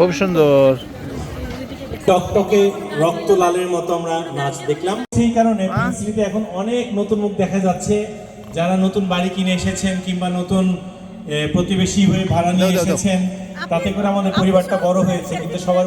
খুব সুন্দর। টকটকে রক্ত লালের মতো আমরা নাচ দেখলাম। সেই কারণে প্রিন্সলিতে এখন অনেক নতুন মুখ দেখা যাচ্ছে, যারা নতুন বাড়ি কিনে এসেছেন কিংবা নতুন প্রতিবেশী হয়ে ভাড়া নিয়ে এসেছেন, তাতে করে আমাদের পরিবারটা বড় হয়েছে, কিন্তু সবার